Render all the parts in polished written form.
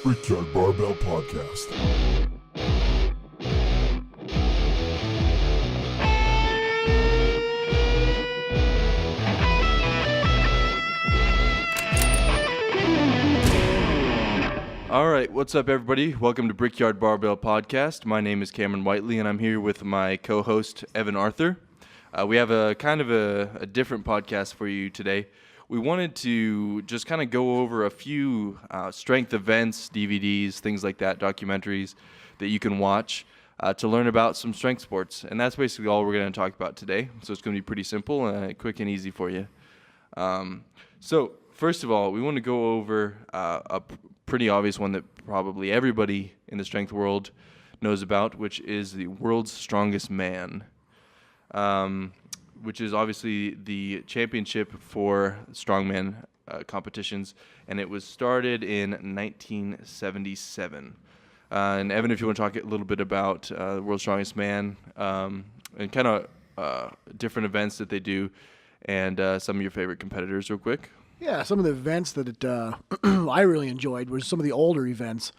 Brickyard Barbell Podcast. All right, what's up, everybody? Welcome to Brickyard Barbell Podcast. My name is Cameron Whiteley, and I'm here with my co-host, Evan Arthur. We have a kind of a different podcast for you today. We wanted to just kind of go over a few strength events, DVDs, things like that, documentaries that you can watch to learn about some strength sports. And that's basically all we're going to talk about today. So it's going to be pretty simple, quick and easy for you. So first of all, we want to go over a pretty obvious one that probably everybody in the strength world knows about, which is the world's strongest man, which is obviously the championship for strongman competitions, and it was started in 1977. And Evan, if you want to talk a little bit about the world's strongest man and kind of different events that they do, and some of your favorite competitors real quick. Yeah, some of the events that I really enjoyed was some of the older events,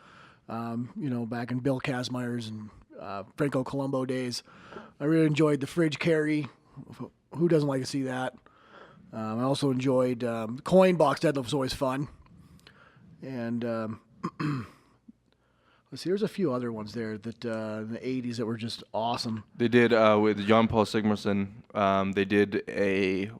back in Bill Kazmaier's and Franco Colombo days. I really enjoyed the fridge carry. Who doesn't like to see that? I also enjoyed coin box deadlift was always fun. And let's see, there's a few other ones there that in the 80s that were just awesome. They did with Jan-Paul Sigmarsson. They did a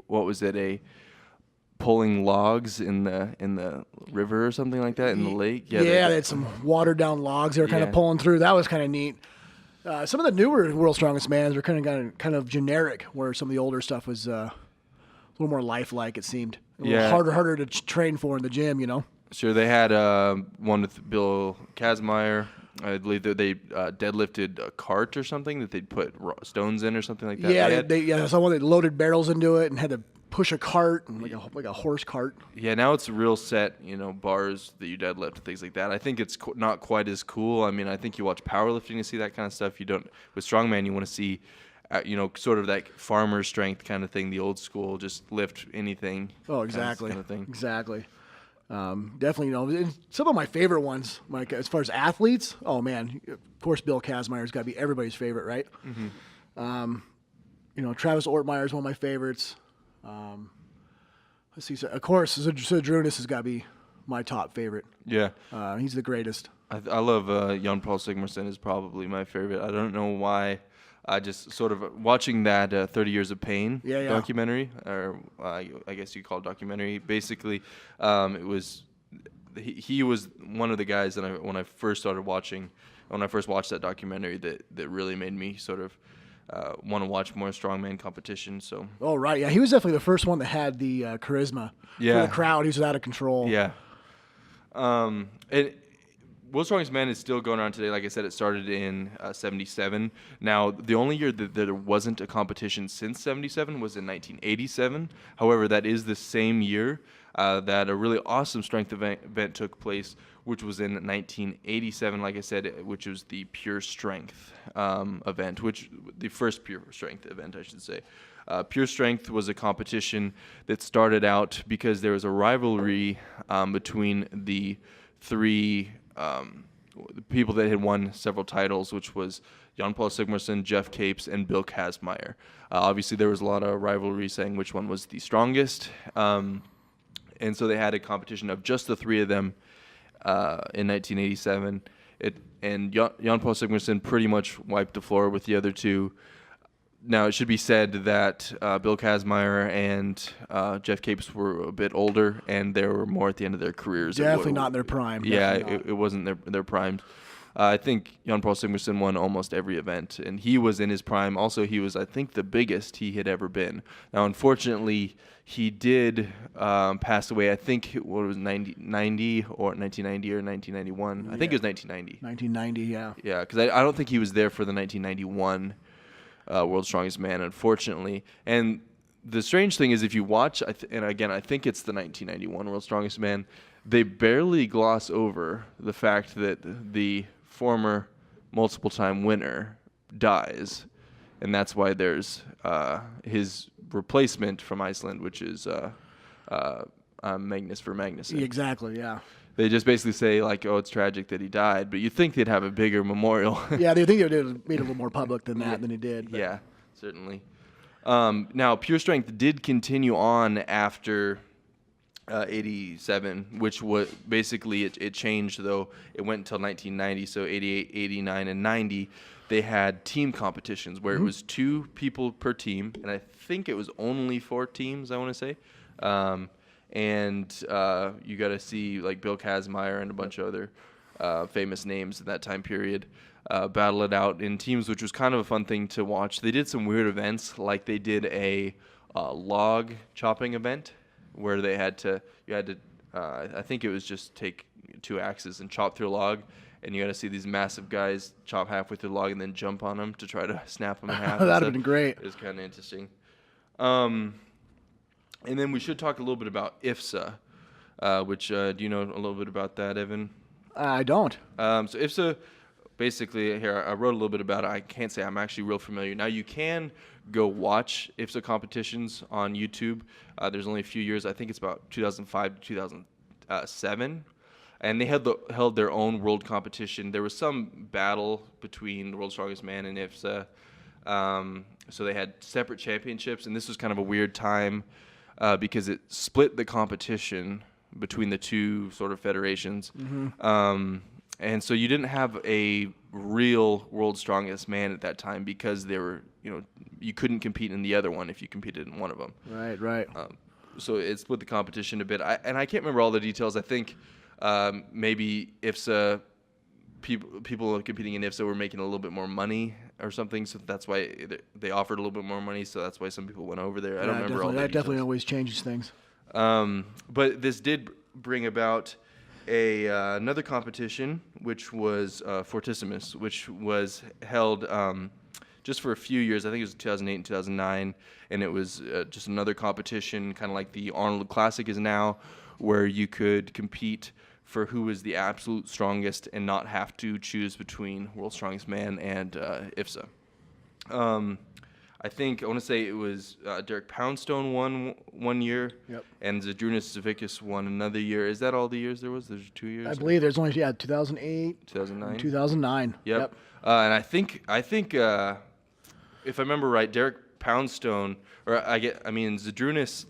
pulling logs in the river or something like that in the lake. Yeah, they had some watered down logs they were kind of pulling through. That was kind of neat. Some of the newer World's Strongest Mans were kind of generic, where some of the older stuff was a little more lifelike. It seemed a little harder to train for in the gym. Sure, they had one with Bill Kazmaier. I believe that they deadlifted a cart or something that they'd put stones in or something like that. Yeah, someone that loaded barrels into it and had to push a cart and like a horse cart. Yeah, now it's real set, bars that you deadlift and things like that. I think it's not quite as cool. I mean, I think you watch powerlifting to see that kind of stuff. You don't with strongman. You want to see, sort of that farmer strength kind of thing, the old school, just lift anything. Oh, exactly. Kind of thing. Exactly. Definitely, some of my favorite ones, like as far as athletes. Oh man, of course, Bill Kazmaier's got to be everybody's favorite, right? Mm-hmm. Travis Ortmeyer's one of my favorites. Let's see. So of course, Zydrunas has got to be my top favorite. Yeah. He's the greatest. I love Jan-Paul Sigmarsson is probably my favorite. I don't know why. I just sort of watching that 30 Years of Pain documentary, or I guess you call it documentary. Basically, it was he was one of the guys that when I first watched that documentary that really made me sort of want to watch more strongman competition. So. Oh right, yeah, he was definitely the first one that had the charisma for the crowd. He was out of control. Yeah. World's Strongest Man is still going on today. Like I said, it started in 77. Now, the only year that there wasn't a competition since 77 was in 1987. However, that is the same year that a really awesome strength event took place, which was in 1987, like I said, which was the Pure Strength event, the first Pure Strength event, I should say. Pure Strength was a competition that started out because there was a rivalry between the three the people that had won several titles, which was Jan-Paul Sigmarsson, Jeff Capes, and Bill Kazmaier. Obviously, there was a lot of rivalry saying which one was the strongest. And so they had a competition of just the three of them in 1987. And Jan-Paul Sigmarsson pretty much wiped the floor with the other two. Now, it should be said that Bill Kazmaier and Jeff Capes were a bit older, and they were more at the end of their careers. Definitely not in their prime. Yeah, it wasn't their prime. I think Jan-Paul Sigmarsson won almost every event, and he was in his prime. Also, he was, I think, the biggest he had ever been. Now, unfortunately, he did pass away. I think it was 1990 or 1991. Yeah. I think it was 1990. 1990, yeah. Yeah, because I don't think he was there for the 1991 World's Strongest Man, unfortunately. And the strange thing is, if you watch, and again, I think it's the 1991 World's Strongest Man, they barely gloss over the fact that the former multiple-time winner dies, and that's why there's his replacement from Iceland, which is Magnus for Magnuson. Exactly. Yeah. They just basically say like, oh, it's tragic that he died, but you'd think they'd have a bigger memorial. Yeah, they think they made it a little more public than that than he did. But. Yeah, certainly. Now, Pure Strength did continue on after 87, which was basically it changed, though. It went until 1990, so 88, 89, and 90, they had team competitions where it was 2 people per team, and I think it was only 4 teams, I want to say. And you got to see like Bill Kazmaier and a bunch of other famous names in that time period battle it out in teams, which was kind of a fun thing to watch. They did some weird events, like they did a log chopping event where you had to I think it was just take 2 axes and chop through a log, and you got to see these massive guys chop halfway through the log and then jump on them to try to snap them in half. That'd have been great. It was kind of interesting. And then we should talk a little bit about IFSA, which do you know a little bit about that, Evan? I don't. So IFSA, basically, here, I wrote a little bit about it. I can't say I'm actually real familiar. Now, you can go watch IFSA competitions on YouTube. There's only a few years. I think it's about 2005 to 2007. And they held their own world competition. There was some battle between the World's Strongest Man and IFSA. So they had separate championships, and this was kind of a weird time because it split the competition between the 2 sort of federations. And so you didn't have a real World's Strongest Man at that time because they were, you couldn't compete in the other one if you competed in one of them. Right. So it split the competition a bit. And I can't remember all the details. I think maybe IFSA, people competing in IFSA were making a little bit more money or something, so that's why they offered a little bit more money, so that's why some people went over there. I don't remember all the details. That definitely always changes things. But this did bring about another competition, which was Fortissimus, which was held just for a few years. I think it was 2008 and 2009, and it was just another competition, kind of like the Arnold Classic is now, where you could compete for who was the absolute strongest and not have to choose between World's Strongest Man and IFSA. I want to say it was Derek Poundstone won one year, and Zydrunas Savickas won another year. Is that all the years there was? There's 2 years? I believe there's only 2008, 2009, 2009. Yep. And I think if I remember right, Derek Poundstone, Zydrunas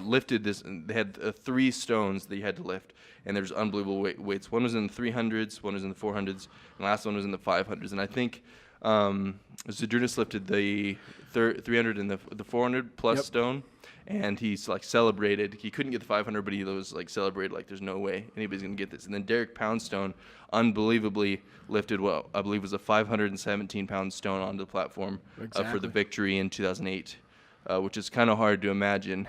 lifted this. They had 3 stones that you had to lift, and there's unbelievable weights. One was in the 300s, one was in the 400s, and the last one was in the 500s. And I think Zydrunas lifted the 300 and the 400 plus stone, and he's like celebrated. He couldn't get the 500, but he was like celebrated like there's no way anybody's gonna get this. And then Derek Poundstone unbelievably lifted what I believe was a 517-pound stone onto the platform for the victory in 2008, which is kind of hard to imagine.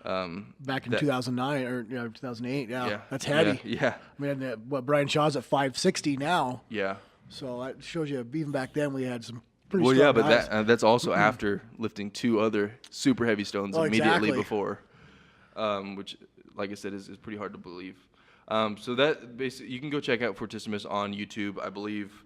Back in 2009 or 2008, that's heavy. Yeah. I mean, Brian Shaw's at 560 now. Yeah. So that shows you, even back then, we had some pretty well, strong yeah, but guys. that's also after lifting 2 other super heavy stones immediately before, which, like I said, is pretty hard to believe. So that basically, you can go check out Fortissimus on YouTube. I believe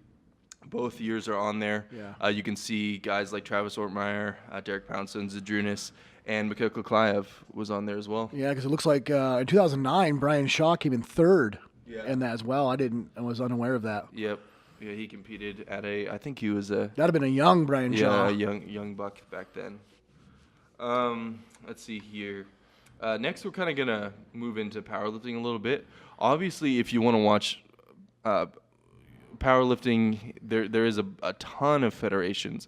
both years are on there. Yeah. You can see guys like Travis Ortmeyer, Derek Poundstone, Zydrunas, and Mikhail Koklayev was on there as well. Yeah, because it looks like in 2009, Brian Shaw came in 3rd in that as well. I was unaware of that. Yep. Yeah, he competed at I think he was a... That'd have been a young Brian Shaw. Yeah, young buck back then. Let's see here. Next, we're kind of going to move into powerlifting a little bit. Obviously, if you want to watch powerlifting, there is a ton of federations.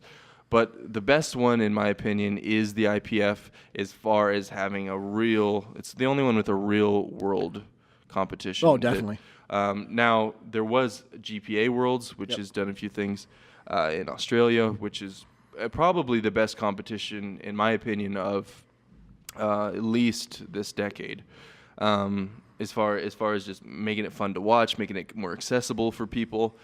But the best one, in my opinion, is the IPF as far as having it's the only one with a real world competition. Oh, definitely. Now, there was GPA Worlds, which has done a few things in Australia, which is probably the best competition, in my opinion, of at least this decade. As far as just making it fun to watch, making it more accessible for people.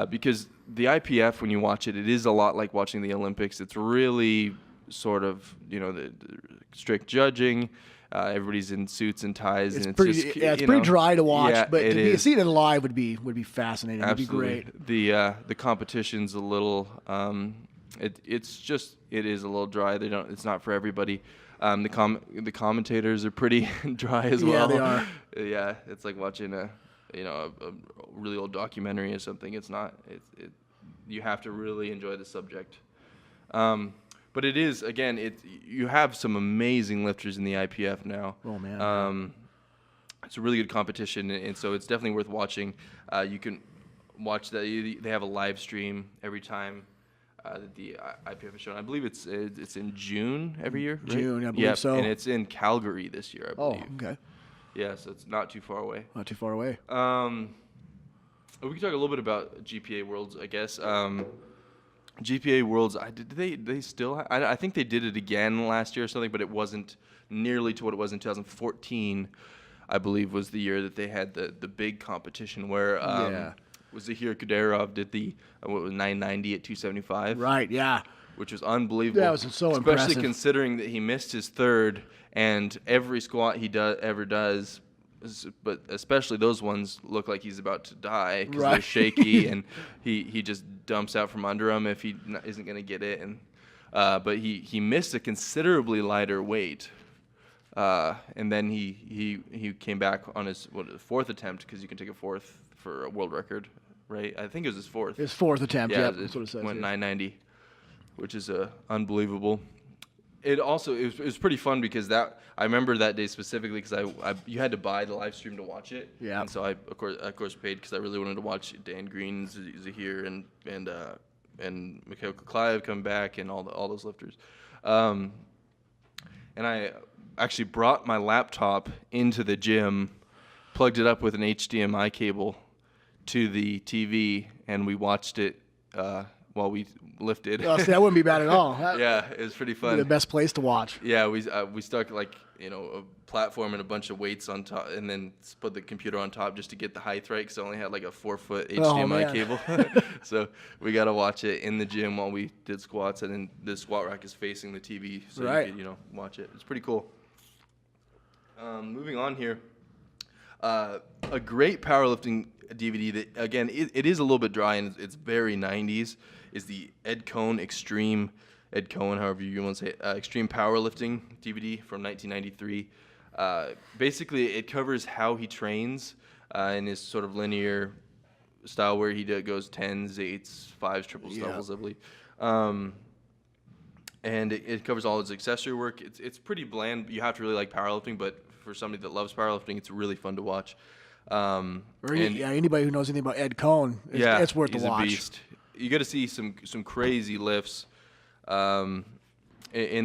Because the IPF, when you watch it, it is a lot like watching the Olympics. It's really sort of, the strict judging. Everybody's in suits and ties, it's and it's pretty, just, it's pretty dry to watch. But to see it live would be fascinating. Absolutely. It'd be great. The competition's a little, it is a little dry. It's not for everybody. The commentators are pretty dry as Yeah, well. they are. Yeah, it's like watching a really old documentary or something. It's not. You have to really enjoy the subject. But it is, again, you have some amazing lifters in the IPF now. Oh, man. It's a really good competition, and so it's definitely worth watching. You can watch that. They have a live stream every time the IPF is shown. I believe it's in June every year, right? June, I believe so. And it's in Calgary this year, I believe. Oh, okay. Yeah, so it's not too far away. Not too far away. We can talk a little bit about GPA Worlds, I guess. GPA Worlds, they still? I think they did it again last year or something, but it wasn't nearly to what it was in 2014. I believe was the year that they had the big competition where Zahir Kuderov did the 990 at 275. Right. Yeah. Which was unbelievable. That was so especially impressive. Considering that he missed his third, and every squat he ever does, but especially those ones look like he's about to die because they're shaky, and he just dumps out from under him if he isn't going to get it. And but he missed a considerably lighter weight, and then he came back on his fourth attempt, because you can take a fourth for a world record, right? I think it was his fourth. His fourth attempt. Yeah, that's what it says. Went yeah. 990, which is unbelievable. It was pretty fun because I remember that day specifically because you had to buy the live stream to watch it. Yeah. And so I of course paid because I really wanted to watch Dan Green, Zahir, and Mikhail Kuklayev come back, and all those lifters. And I actually brought my laptop into the gym, plugged it up with an HDMI cable to the TV, and we watched it while we lifted. Oh, see, that wouldn't be bad at all. Yeah, it was pretty fun. The best place to watch. Yeah, we stuck a platform and a bunch of weights on top, and then put the computer on top just to get the height right, because I only had like a 4-foot HDMI cable. So we got to watch it in the gym while we did squats, and then the squat rack is facing the TV, so you could watch it. It's pretty cool. Moving on here, a great powerlifting DVD that, again, it is a little bit dry and it's very 90s, is the Ed Cohn Extreme, however you want to say it, Extreme Powerlifting DVD from 1993. Basically, it covers how he trains in his sort of linear style, where he goes 10s, 8s, 5s, triples, doubles, I believe. And it covers all his accessory work. It's pretty bland. You have to really like powerlifting, but for somebody that loves powerlifting, it's really fun to watch. Anybody who knows anything about Ed Cohn, it's worth the watch. He's a beast. You got to see some crazy lifts in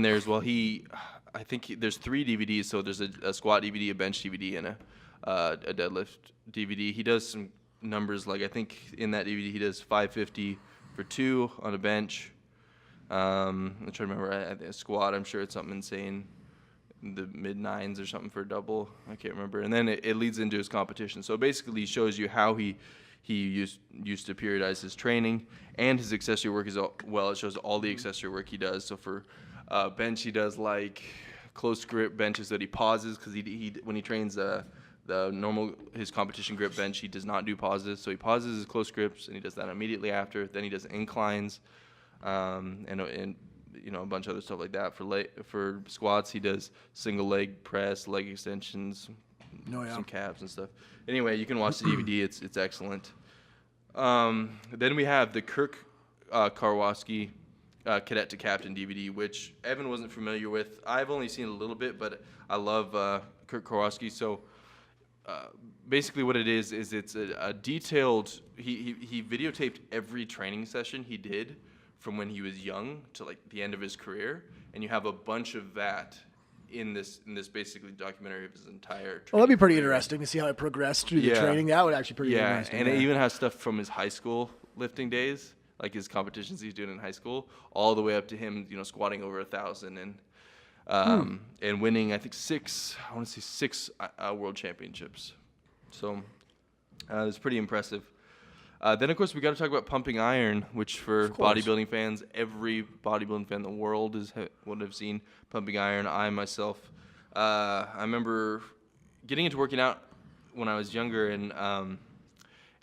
there as well. I think there's 3 DVDs, so there's a squat DVD, a bench DVD, and a deadlift DVD. He does some numbers, like I think in that DVD he does 550 for 2 on a bench. I'm trying to remember a squat. I'm sure it's something insane, the mid-9s or something for a double. I can't remember. And then it leads into his competition. So basically, he shows you how he used to periodize his training and his accessory work as well. It shows all the accessory work he does. So for bench, he does like close grip benches that he pauses, because he when he trains his competition grip bench, he does not do pauses. So he pauses his close grips, and he does that immediately after. Then he does inclines, and a bunch of other stuff like that. For squats, he does single leg press, leg extensions, some calves and stuff. Anyway, you can watch the DVD. It's excellent. Then we have the Kirk Karwoski Cadet to Captain DVD, which Evan wasn't familiar with. I've only seen a little bit, but I love Kirk Karwoski. So basically what it is it's a detailed, he videotaped every training session he did from when he was young to like the end of his career, and you have a bunch of that in this basically documentary of his entire training. Well, that'd be pretty interesting to see how it progressed through the training. That would actually be pretty interesting. And it even has stuff from his high school lifting days, like his competitions he's doing in high school, all the way up to him, squatting over 1,000 and winning, I think, 6 world championships. So it's pretty impressive. Then, of course, we got to talk about pumping iron, which for bodybuilding fans, every bodybuilding fan in the world would have seen pumping iron. I myself, I remember getting into working out when I was younger, and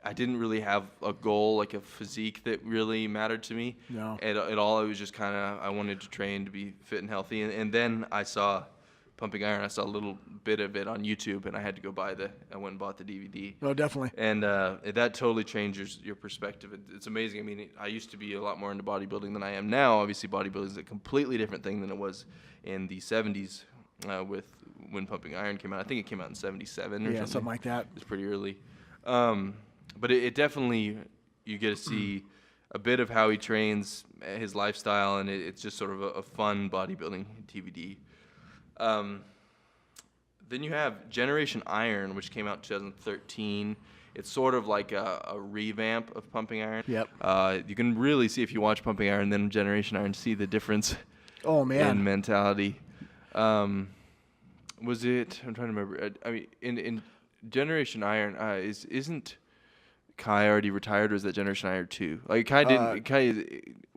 I didn't really have a goal, like a physique that really mattered to me. No. At all. It was just kind of, I wanted to train to be fit and healthy. And then I saw Pumping Iron. I saw a little bit of it on YouTube, and I had to go I went and bought the DVD. Oh, definitely. And that totally changes your perspective. It's amazing. I mean, I used to be a lot more into bodybuilding than I am now. Obviously, bodybuilding is a completely different thing than it was in the 70s when Pumping Iron came out. I think it came out in 77 or something like that. It was pretty early. But it definitely, you get to see a bit of how he trains, his lifestyle, and it's just sort of a fun bodybuilding DVD. Then you have Generation Iron, which came out in 2013. It's sort of like a revamp of Pumping Iron. Yep. You can really see if you watch Pumping Iron, then Generation Iron, see the difference in mentality. Was it? I'm trying to remember. I mean, in Generation Iron, isn't Kai already retired, or is that Generation Iron 2? Like Kai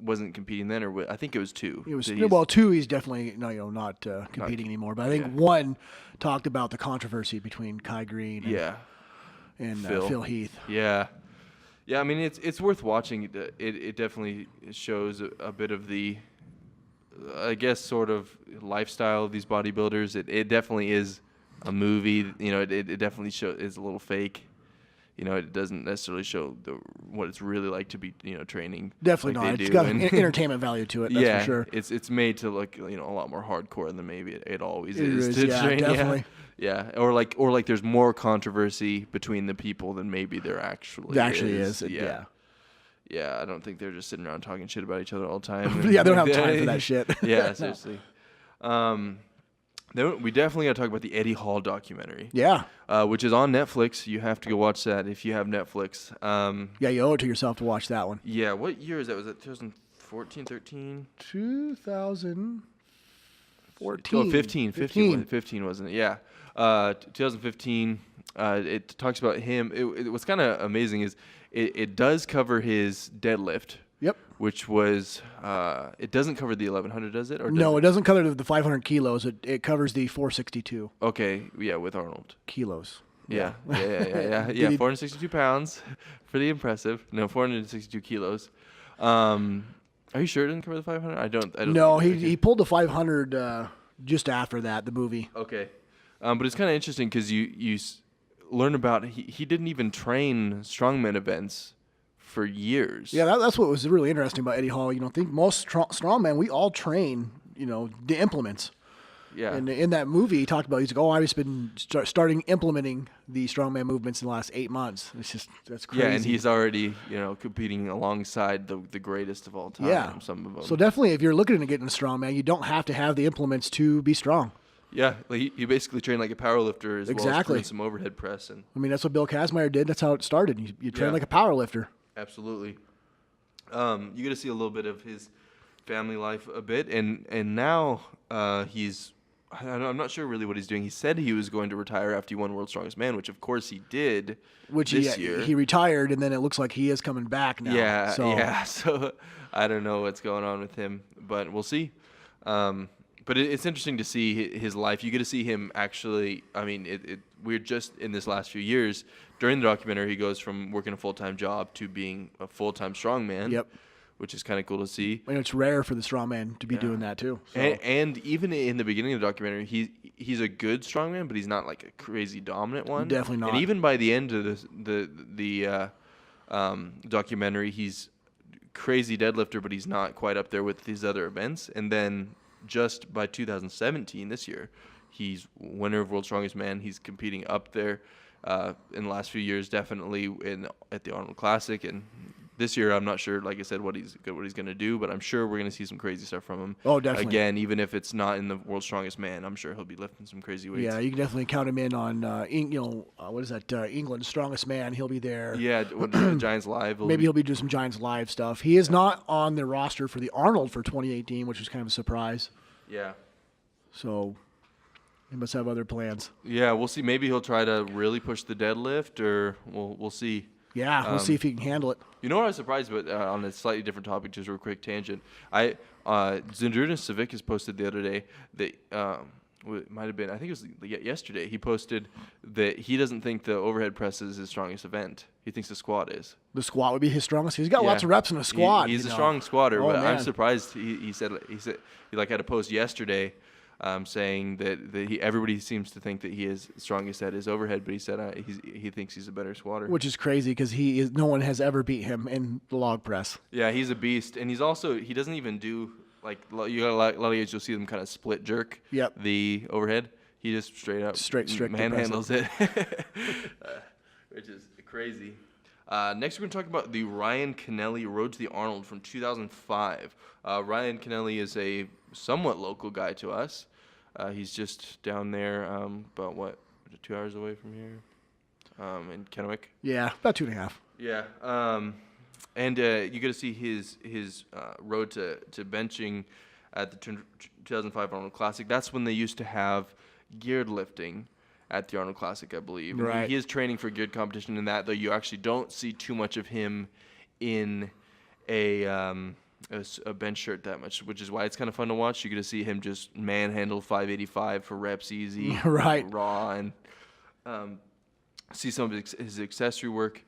wasn't competing then, or I think it was 2. It was 2. He's definitely not competing anymore. But I think 1 talked about the controversy between Kai Green and Phil Heath. Yeah. I mean, it's worth watching. It definitely shows a bit of the, I guess, sort of lifestyle of these bodybuilders. It definitely is a movie. It definitely is a little fake. It doesn't necessarily show what it's really like to be, training. Definitely like not. It's got an entertainment value to it. That's for sure. It's made to look, a lot more hardcore than maybe it always It is is, to train. definitely. Yeah. Or like there's more controversy between the people than maybe there actually is. Yeah. Yeah, I don't think they're just sitting around talking shit about each other all the time. Yeah, they don't have time for that shit. Yeah, seriously. Then we definitely got to talk about the Eddie Hall documentary. Yeah. Which is on Netflix. You have to go watch that if you have Netflix. Yeah, you owe it to yourself to watch that one. Yeah, what year is that? Was that 2014, 13? 2014. Oh, 15, wasn't it? Yeah. 2015. It talks about him. What's kind of amazing is it does cover his deadlift. Yep. Which was, it doesn't cover the 1100, does it? Or no, it doesn't cover the 500 kilos. It covers the 462. Okay, yeah, with Arnold. Kilos. Yeah. 462 pounds. Pretty impressive. No, 462 kilos. Are you sure it didn't cover the 500? I don't. No, he pulled the 500 just after that, the movie. Okay. But it's kind of interesting because you learn about, he didn't even train strongman events for years. Yeah, that's what was really interesting about Eddie Hall. I think most strongmen, we all train, the implements. Yeah. And in that movie, he talked about, he's like, I've just been starting implementing the strongman movements in the last 8 months. That's crazy. Yeah, and he's already, competing alongside the greatest of all time. Yeah. Some of them. So definitely, if you're looking to get into strongman, you don't have to have the implements to be strong. Yeah, like he basically trained like a power lifter as well as doing some overhead press. That's what Bill Kazmaier did. That's how it started. You train like a power lifter. Absolutely. You get to see a little bit of his family life a bit, and now he's, I'm not sure really what he's doing. He said he was going to retire after he won World's Strongest Man, which of course he did. This year. He retired, and then it looks like he is coming back now. Yeah. So I don't know what's going on with him, but we'll see. But it's interesting to see his life. You get to see him actually. I mean, we're just in this last few years. During the documentary, he goes from working a full-time job to being a full-time strongman. Yep. Which is kind of cool to see. And it's rare for the strongman to be doing that too. So. And even in the beginning of the documentary, he's a good strongman, but he's not like a crazy dominant one. Definitely not. And even by the end of the documentary, he's crazy deadlifter, but he's not quite up there with these other events. And then just by 2017, this year, he's winner of World's Strongest Man. He's competing up there in the last few years, definitely at the Arnold Classic. And this year, I'm not sure, like I said, what he's going to do, but I'm sure we're going to see some crazy stuff from him. Oh, definitely. Again, even if it's not in the World's Strongest Man, I'm sure he'll be lifting some crazy weights. Yeah, you can definitely count him in on, what is that, England's Strongest Man. He'll be there. Yeah, Giants Live. Maybe he'll be doing some Giants Live stuff. He is not on the roster for the Arnold for 2018, which was kind of a surprise. Yeah. So he must have other plans. Yeah, we'll see. Maybe he'll try to really push the deadlift, or we'll see. Yeah, we'll see if he can handle it. You know what I was surprised about on a slightly different topic, just a real quick tangent. Zydrunas Savickas posted the other day that it might have been, I think it was yesterday, he posted that he doesn't think the overhead press is his strongest event. He thinks the squat is. The squat would be his strongest. He's got lots of reps in a squat. He's a strong squatter, Oh, but I'm man. surprised. He said he like had a post yesterday, saying that everybody seems to think that he is strongest at his overhead, but he said he thinks he's a better squatter. Which is crazy because no one has ever beat him in the log press. Yeah, he's a beast, and he doesn't even do. Like, you got a lot of guys, you'll see them kind of split jerk the overhead. He just straight manhandles it, which is crazy. Next, we're going to talk about the Ryan Kennelly Road to the Arnold from 2005. Ryan Kennelly is a somewhat local guy to us. He's just down there about, 2 hours away from here in Kennewick? Yeah, about 2.5. Yeah. And you get to see his road to benching at the 2005 Arnold Classic. That's when they used to have geared lifting at the Arnold Classic, I believe. Right. And he is training for geared competition in that, though you actually don't see too much of him in a bench shirt that much, which is why it's kind of fun to watch. You get to see him just manhandle 585 for reps easy, right, raw, and see some of his accessory work.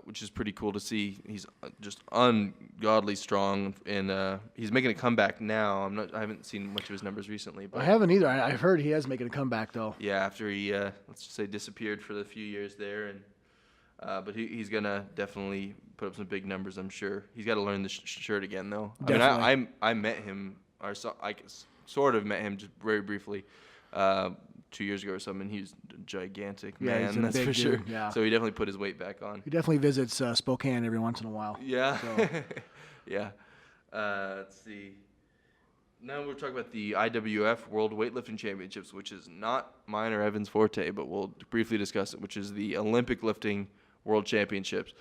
Which is pretty cool to see. He's just ungodly strong, and he's making a comeback now. I haven't seen much of his numbers recently, but I haven't either. I've heard he is making a comeback though. Yeah, after he let's just say disappeared for a few years there, and but he's gonna definitely put up some big numbers. I'm sure he's got to learn the shirt again though. Definitely. I mean, I met him, I sort of met him just very briefly. 2 years ago or something. He's a gigantic man, he's a that's big for sure. dude, yeah. So he definitely put his weight back on. He definitely visits Spokane every once in a while. Yeah. So. Yeah. Let's see. Now we'll talk about the IWF World Weightlifting Championships, which is not mine or Evan's forte, but we'll briefly discuss it, which is the Olympic Lifting World Championships.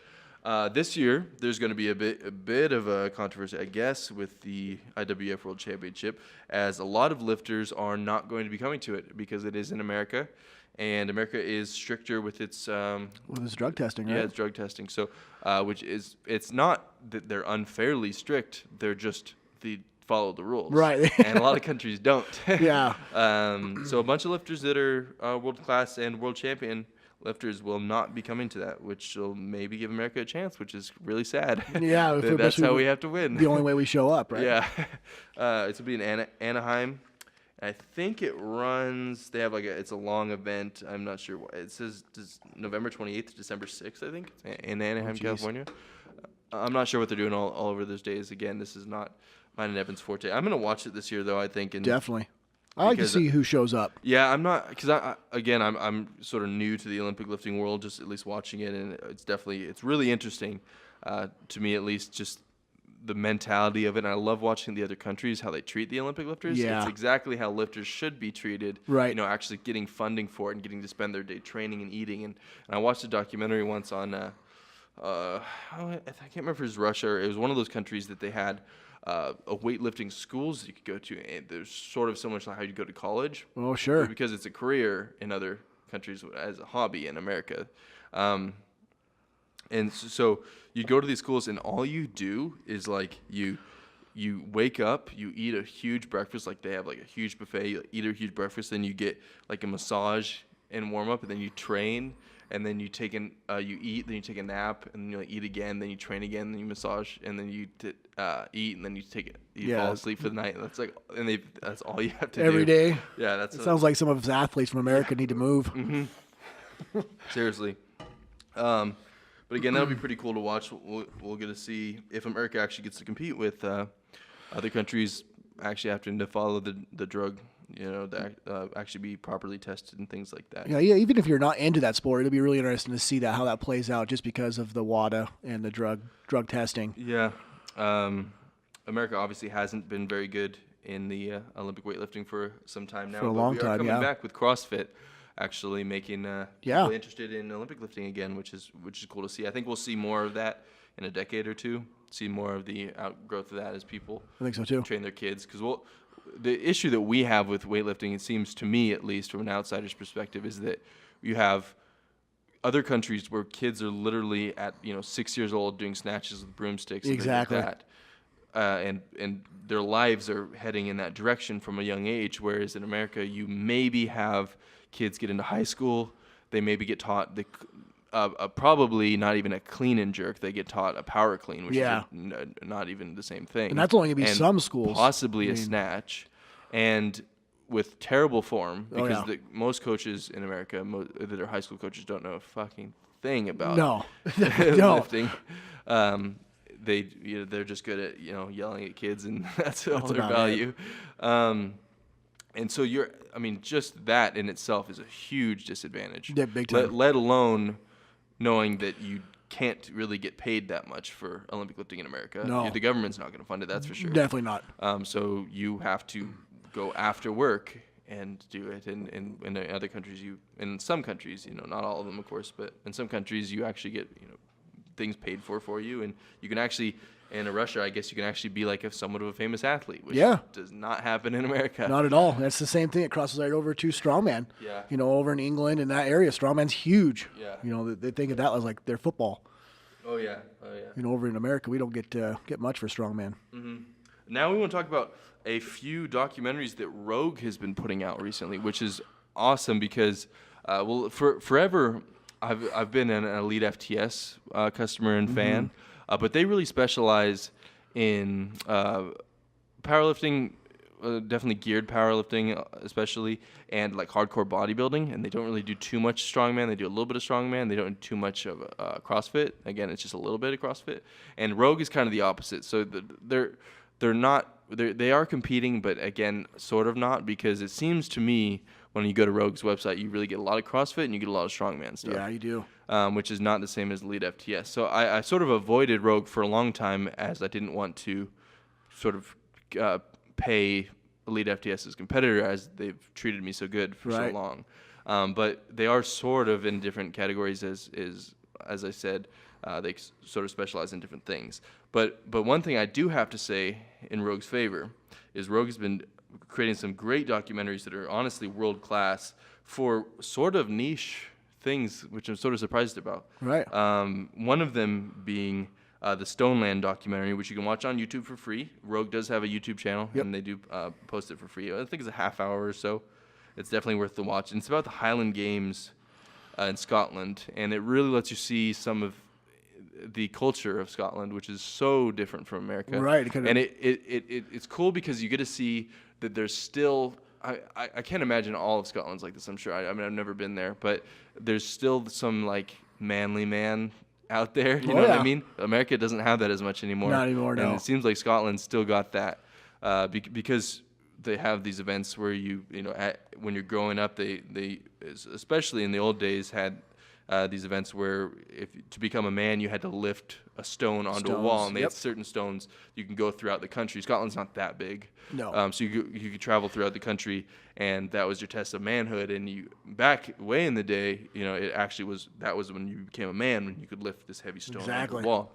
This year, there's going to be a bit of a controversy, I guess, with the IWF World Championship, as a lot of lifters are not going to be coming to it because it is in America, and America is stricter with its drug testing, right? Yeah, it's drug testing. So, it's not that they're unfairly strict; they follow the rules, right? And a lot of countries don't. Yeah. So a bunch of lifters that are world class and world champion lifters will not be coming to that, which will maybe give America a chance, which is really sad. Yeah, that's how we have to win. The only way we show up, right? Yeah. It's will be in Anaheim. I think it runs. They have it's a long event. I'm not sure what it says. November 28th to December 6th, I think, in Anaheim, California. I'm not sure what they're doing all over those days. Again, this is not mine and Evan's forte. I'm gonna watch it this year, though. I think. And definitely. I like to see who shows up. Yeah, I'm not, because I'm sort of new to the Olympic lifting world, just at least watching it, and it's really interesting to me, at least, just the mentality of it. And I love watching the other countries, how they treat the Olympic lifters. Yeah. It's exactly how lifters should be treated. Right. Actually getting funding for it and getting to spend their day training and eating. And I watched a documentary once on, I can't remember if it was Russia or it was one of those countries that they had a weightlifting schools that you could go to, and there's sort of similar to how you go to college. Oh, sure. Because it's a career in other countries as a hobby in America. And so you go to these schools, and all you do is you wake up, you eat a huge breakfast, they have a huge buffet, you eat a huge breakfast, then you get a massage and warm up, and then you train. And then you eat, then you take a nap, and then you eat again, then you train again, then you massage, and then you eat, and then you fall asleep for the night. That's that's all you have to do every day. Yeah, it sounds like some of his athletes from America need to move. Mm-hmm. Seriously. But again, that'll be pretty cool to watch. We'll get to see if America actually gets to compete with other countries actually having to follow the drug. That actually be properly tested and things like that. Yeah. Even if you're not into that sport, it'll be really interesting to see how that plays out, just because of the WADA and the drug testing. Yeah. America obviously hasn't been very good in the Olympic weightlifting for some time now. For a long time, we are coming back with CrossFit, actually making people interested in Olympic lifting again, which is cool to see. I think we'll see more of that in a decade or two. See more of the outgrowth of that as people train their kids, because the issue that we have with weightlifting, it seems to me at least from an outsider's perspective, is that you have other countries where kids are literally at 6 years old doing snatches with broomsticks and exactly things like and their lives are heading in that direction from a young age. Whereas in America, you maybe have kids get into high school, they maybe get taught probably not even a clean and jerk. They get taught a power clean, which is not even the same thing. And that's only going to be and some schools. Possibly a snatch. And with terrible form, because most coaches in America, that are high school coaches, don't know a fucking thing about lifting. They're just good at yelling at kids, and that's all their value. And so just that in itself is a huge disadvantage. Yeah, big time. Let alone knowing that you can't really get paid that much for Olympic lifting in America. No. The government's not going to fund it, that's for sure. Definitely not. So you have to go after work and do it. And in other countries, in some countries, not all of them, of course, but in some countries you actually get things paid for you, and you can actually. In Russia, I guess you can actually be like somewhat of a famous athlete, which does not happen in America. Not at all. That's the same thing. It crosses right over to strongman. Yeah. Over in England in that area, strongman's huge. Yeah. They think of that as like their football. Oh yeah. Over in America, we don't get much for strongman. Mm-hmm. Now we want to talk about a few documentaries that Rogue has been putting out recently, which is awesome because, forever I've been an Elite FTS customer and fan. But they really specialize in powerlifting, definitely geared powerlifting especially, and like hardcore bodybuilding. And they don't really do too much strongman. They do a little bit of strongman. They don't do too much of CrossFit. Again, it's just a little bit of CrossFit. And Rogue is kind of the opposite. So they are competing, but again, sort of not, because it seems to me when you go to Rogue's website, you really get a lot of CrossFit and you get a lot of strongman stuff. Yeah, you do. Which is not the same as Elite FTS. So I sort of avoided Rogue for a long time, as I didn't want to sort of pay Elite FTS as competitor, as they've treated me so good for so long. But they are sort of in different categories, as I said. They sort of specialize in different things. But one thing I do have to say in Rogue's favor is Rogue has been creating some great documentaries that are honestly world class for sort of niche things, which I'm sort of surprised about. Right. One of them being the Stoneland documentary, which you can watch on YouTube for free. Rogue does have a YouTube channel, and they do post it for free. I think it's a half hour or so. It's definitely worth the watch. And it's about the Highland Games in Scotland, and it really lets you see some of the culture of Scotland, which is so different from America. Right. And it's cool because you get to see that there's still, I can't imagine all of Scotland's like this, I'm sure. I mean, I've never been there, but there's still some like manly man out there. You know what I mean? America doesn't have that as much anymore. Not anymore, no. And it seems like Scotland still got that because they have these events where when you're growing up, they especially in the old days had these events where to become a man, you had to lift a stone onto a wall, and they had certain stones you can go throughout the country. Scotland's not that big. No. So you could travel throughout the country, and that was your test of manhood. And back way in the day, it actually that was when you became a man, when you could lift this heavy stone onto the wall.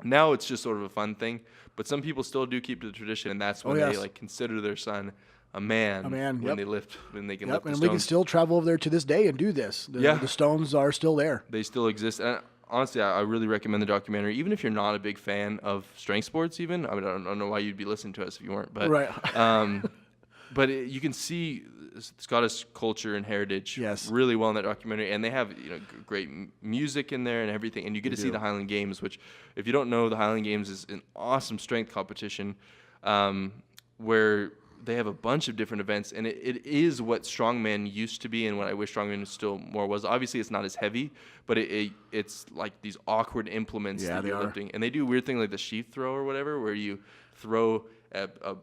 Now it's just sort of a fun thing, but some people still do keep to the tradition, and that's when they consider their son a man when they lift, when they can lift the and stones. we can still travel over there to this day and do this. The stones are still there. They still exist. And honestly, I really recommend the documentary, even if you're not a big fan of strength sports even. I mean, I don't know why you'd be listening to us if you weren't. But, but you can see Scottish culture and heritage really well in that documentary. And they have great music in there and everything. And you get to see the Highland Games, which, if you don't know, the Highland Games is an awesome strength competition where they have a bunch of different events, and it is what strongman used to be, and what I wish strongman still more was. Obviously, it's not as heavy, but it's like these awkward implements that you're lifting, and they do weird things like the sheath throw or whatever, where you throw a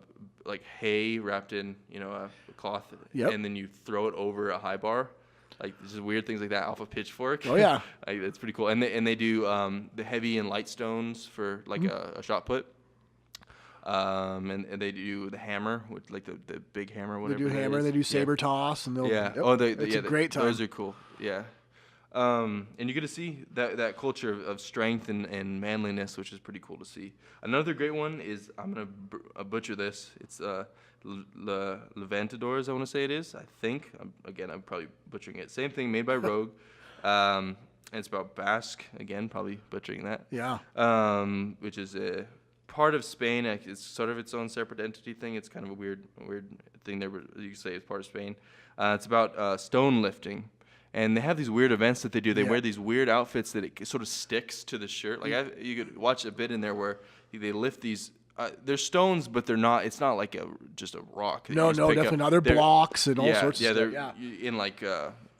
like hay wrapped in a cloth, and then you throw it over a high bar. Like just weird things like that off a pitchfork. Oh yeah, that's pretty cool. And they do the heavy and light stones for like a shot put. And they do the hammer, with like the big hammer, whatever. They do hammer, they do saber toss, and they'll. It's a great time. Those are cool. Yeah. And you get to see that culture of strength and manliness, which is pretty cool to see. Another great one is, I'm gonna butcher this. It's Levantadors, I want to say it is. I think. I'm probably butchering it. Same thing, made by Rogue. And it's about Basque, again, probably butchering that. Yeah. Which is part of Spain. It's sort of its own separate entity thing. It's kind of a weird thing there. You could say it's part of Spain. It's about stone lifting. And they have these weird events that they do. They wear these weird outfits that it sort of sticks to the shirt. Like you could watch a bit in there where they lift these. They're stones, but they're not. It's not like just a rock. No, definitely not. They're blocks and all sorts of stuff. They're in like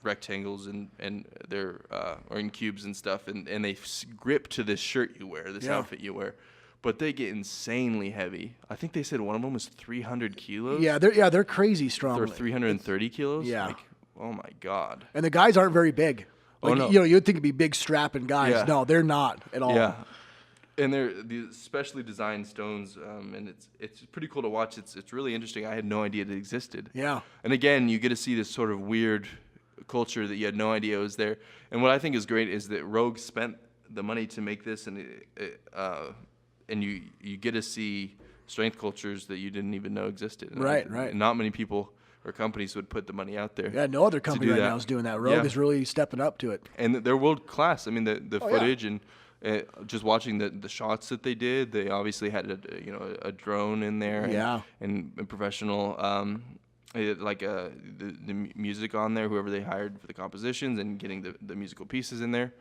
rectangles and they're or in cubes and stuff. And they grip to this shirt you wear, this outfit you wear. But they get insanely heavy. I think they said one of them was 300 kilos. Yeah, they're crazy strong. Or 330 kilos. Yeah. Like, oh my God. And the guys aren't very big. Like, no. You'd think it'd be big strapping guys. Yeah. No, they're not at all. Yeah. And they're these specially designed stones, and it's pretty cool to watch. It's really interesting. I had no idea it existed. Yeah. And again, you get to see this sort of weird culture that you had no idea was there. And what I think is great is that Rogue spent the money to make this, and you get to see strength cultures that you didn't even know existed. Right. And not many people or companies would put the money out there. Yeah, no other company right now is doing that. Rogue is really stepping up to it. And they're world class. I mean, the footage and just watching the shots that they did, they obviously had a drone in there. And professional the music on there, whoever they hired for the compositions and getting the musical pieces in there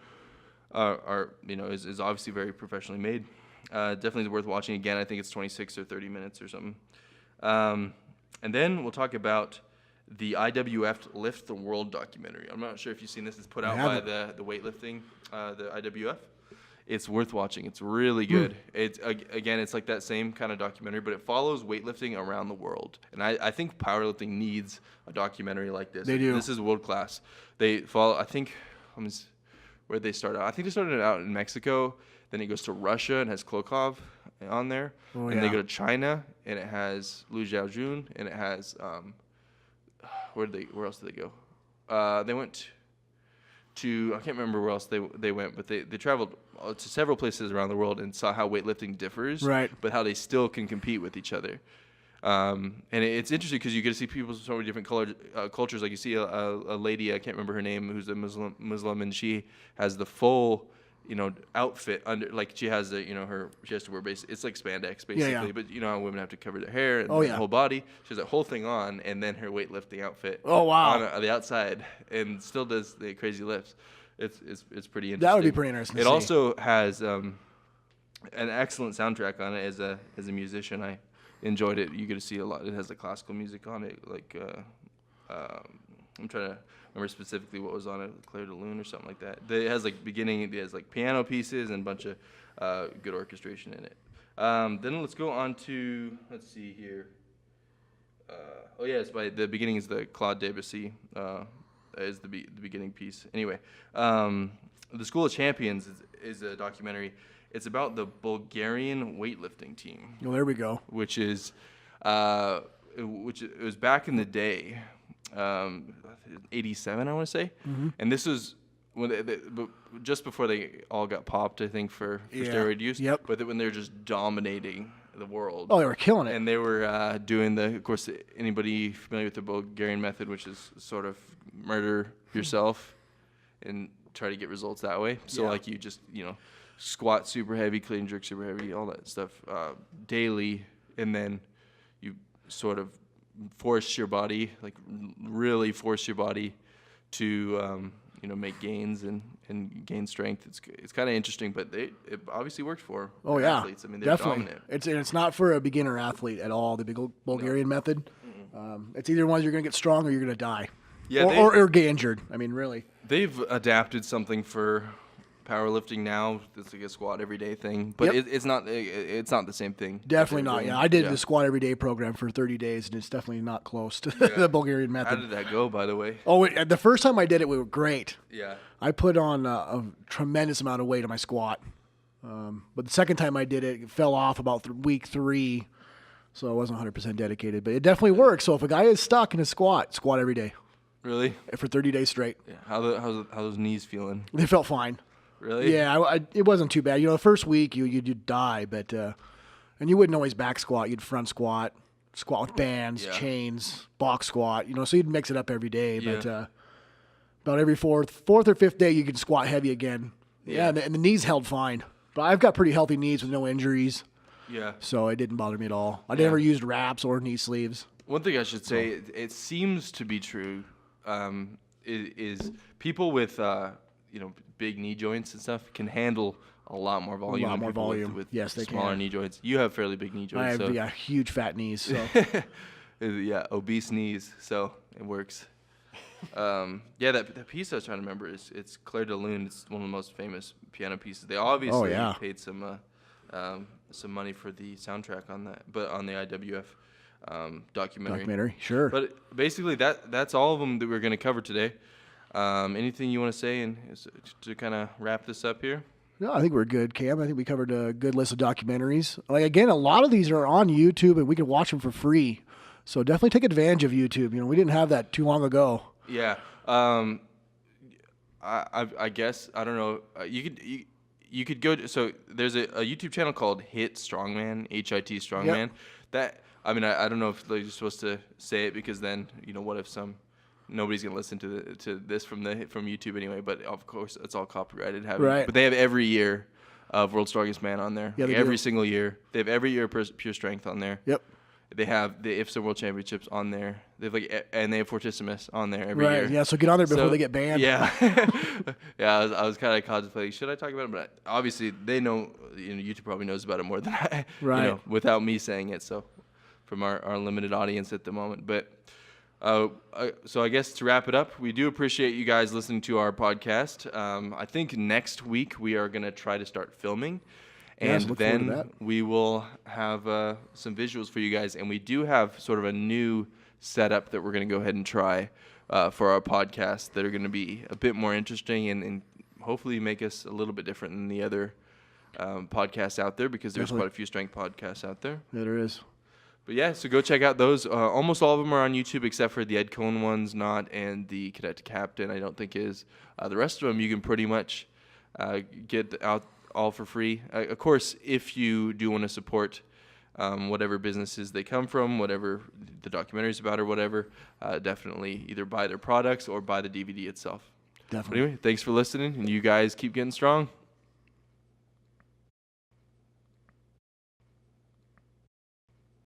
is obviously very professionally made. Definitely worth watching again. I think it's 26 or 30 minutes or something. And then we'll talk about the IWF Lift the World documentary. I'm not sure if you've seen this. It's put out by the weightlifting, the IWF. It's worth watching. It's really good. It's like that same kind of documentary, but it follows weightlifting around the world. And I think powerlifting needs a documentary like this. They do. This is world class. They follow, I think, where'd they start out? I think they started out in Mexico. Then it goes to Russia and has Klokov on there. They go to China and it has Liu Xiaojun and it has where else did they go? They went to, I can't remember where else they went, but they traveled to several places around the world and saw how weightlifting differs, but how they still can compete with each other. And it's interesting because you get to see people from so many different cultures. Like you see a lady, I can't remember her name, who's a Muslim, and she has the full outfit under, like she has she has to wear it's like spandex basically, but you know how women have to cover their hair and their whole body. She has that whole thing on, and then her weightlifting outfit. Oh wow! On the outside, and still does the crazy lifts. It's pretty interesting. That would be pretty interesting. It also has an excellent soundtrack on it. As a musician, I enjoyed it. You get to see a lot. It has the classical music on it, like I'm trying to remember specifically what was on it, Claire de Lune or something like that. It has it has piano pieces and a bunch of good orchestration in it. Then let's go on to, let's see here. It's by the beginning is the Claude Debussy is the beginning piece. Anyway, the School of Champions is a documentary. It's about the Bulgarian weightlifting team. Well, there we go. Which it was back in the day. 87, I want to say, and this was when just before they all got popped, I think, for steroid use. Yep. But when they were just dominating the world. Oh, they were killing it. And they were doing of course, anybody familiar with the Bulgarian method, which is sort of murder yourself and try to get results that way. So you just squat super heavy, clean jerk super heavy, all that stuff daily, and then you sort of force your body, really force your body to make gains and gain strength. It's kind of interesting, but it obviously worked for athletes. I mean, they're definitely dominant. It's not for a beginner athlete at all. The big Bulgarian method. It's either one you're going to get strong or you're going to die. Yeah, or get injured. I mean, really. They've adapted something for powerlifting now. It's like a squat every day thing, but it's not the same thing. Definitely not. Yeah, I did the squat every day program for 30 days, and it's definitely not close to the Bulgarian method. How did that go, by the way? Oh, the first time I did it, we were great. Yeah. I put on a tremendous amount of weight on my squat, but the second time I did it, it fell off about week 3, so I wasn't 100% dedicated. But it definitely works. So if a guy is stuck in a squat every day. Really? For 30 days straight. Yeah. How those knees feeling? They felt fine. Really? Yeah, it wasn't too bad. The first week you'd die, but and you wouldn't always back squat. You'd front squat with bands, chains, box squat. So you'd mix it up every day. But about every fourth or fifth day, you could squat heavy again. Yeah, and the knees held fine. But I've got pretty healthy knees with no injuries. Yeah. So it didn't bother me at all. I Yeah. never used wraps or knee sleeves. One thing I should say, it seems to be true, is people with big knee joints and stuff can handle a lot more volume. A lot than more people volume. with Yes, they smaller can. knee joints. You have fairly big knee I joints. have huge fat knees. So Yeah, obese knees, so it works. That piece I was trying to remember it's Claire de Lune. It's one of the most famous piano pieces. They obviously paid some money for the soundtrack on that, but on the IWF documentary. Sure. But basically, that's all of them that we're going to cover today. Anything you want to say and to kind of wrap this up here? No, I think we're good, Cam. I think we covered a good list of documentaries. Like, again, a lot of these are on YouTube, and we can watch them for free. So definitely take advantage of YouTube. We didn't have that too long ago. Yeah. I guess, I don't know. You could go. So there's a YouTube channel called HIT Strongman, HIT Strongman. Yep. I don't know if you're supposed to say it because then what if nobody's gonna listen to this from YouTube anyway. But of course it's all copyrighted. Right. But they have every year of World's Strongest Man on there. Yeah, they every do. single year. They have every year Pure Strength on there. Yep. They have the IFSA World Championships on there. They have and they have Fortissimus on there every Right. year. Yeah. So get on there before they get banned. Yeah. I was kind of contemplating, should I talk about it? But obviously they know, YouTube probably knows about it more than I, Right. without me saying it. So from our limited audience at the moment. But so I guess to wrap it up, we do appreciate you guys listening to our podcast. I think next week we are going to try to start filming. Yes, And look forward to then that. we will have some visuals for you guys. And we do have sort of a new setup that we're going to go ahead and try for our podcast that are going to be a bit more interesting and hopefully make us a little bit different than the other podcasts out there, because there's Definitely. quite a few strength podcasts out there. Yeah, there is. But yeah, so go check out those. Almost all of them are on YouTube except for the Ed Cohn ones, not, and the Cadet to Captain, I don't think is. The rest of them you can pretty much get out all for free. Of course, if you do want to support whatever businesses they come from, whatever the documentary's about or whatever, definitely either buy their products or buy the DVD itself. Definitely. But anyway, thanks for listening, and you guys keep getting strong.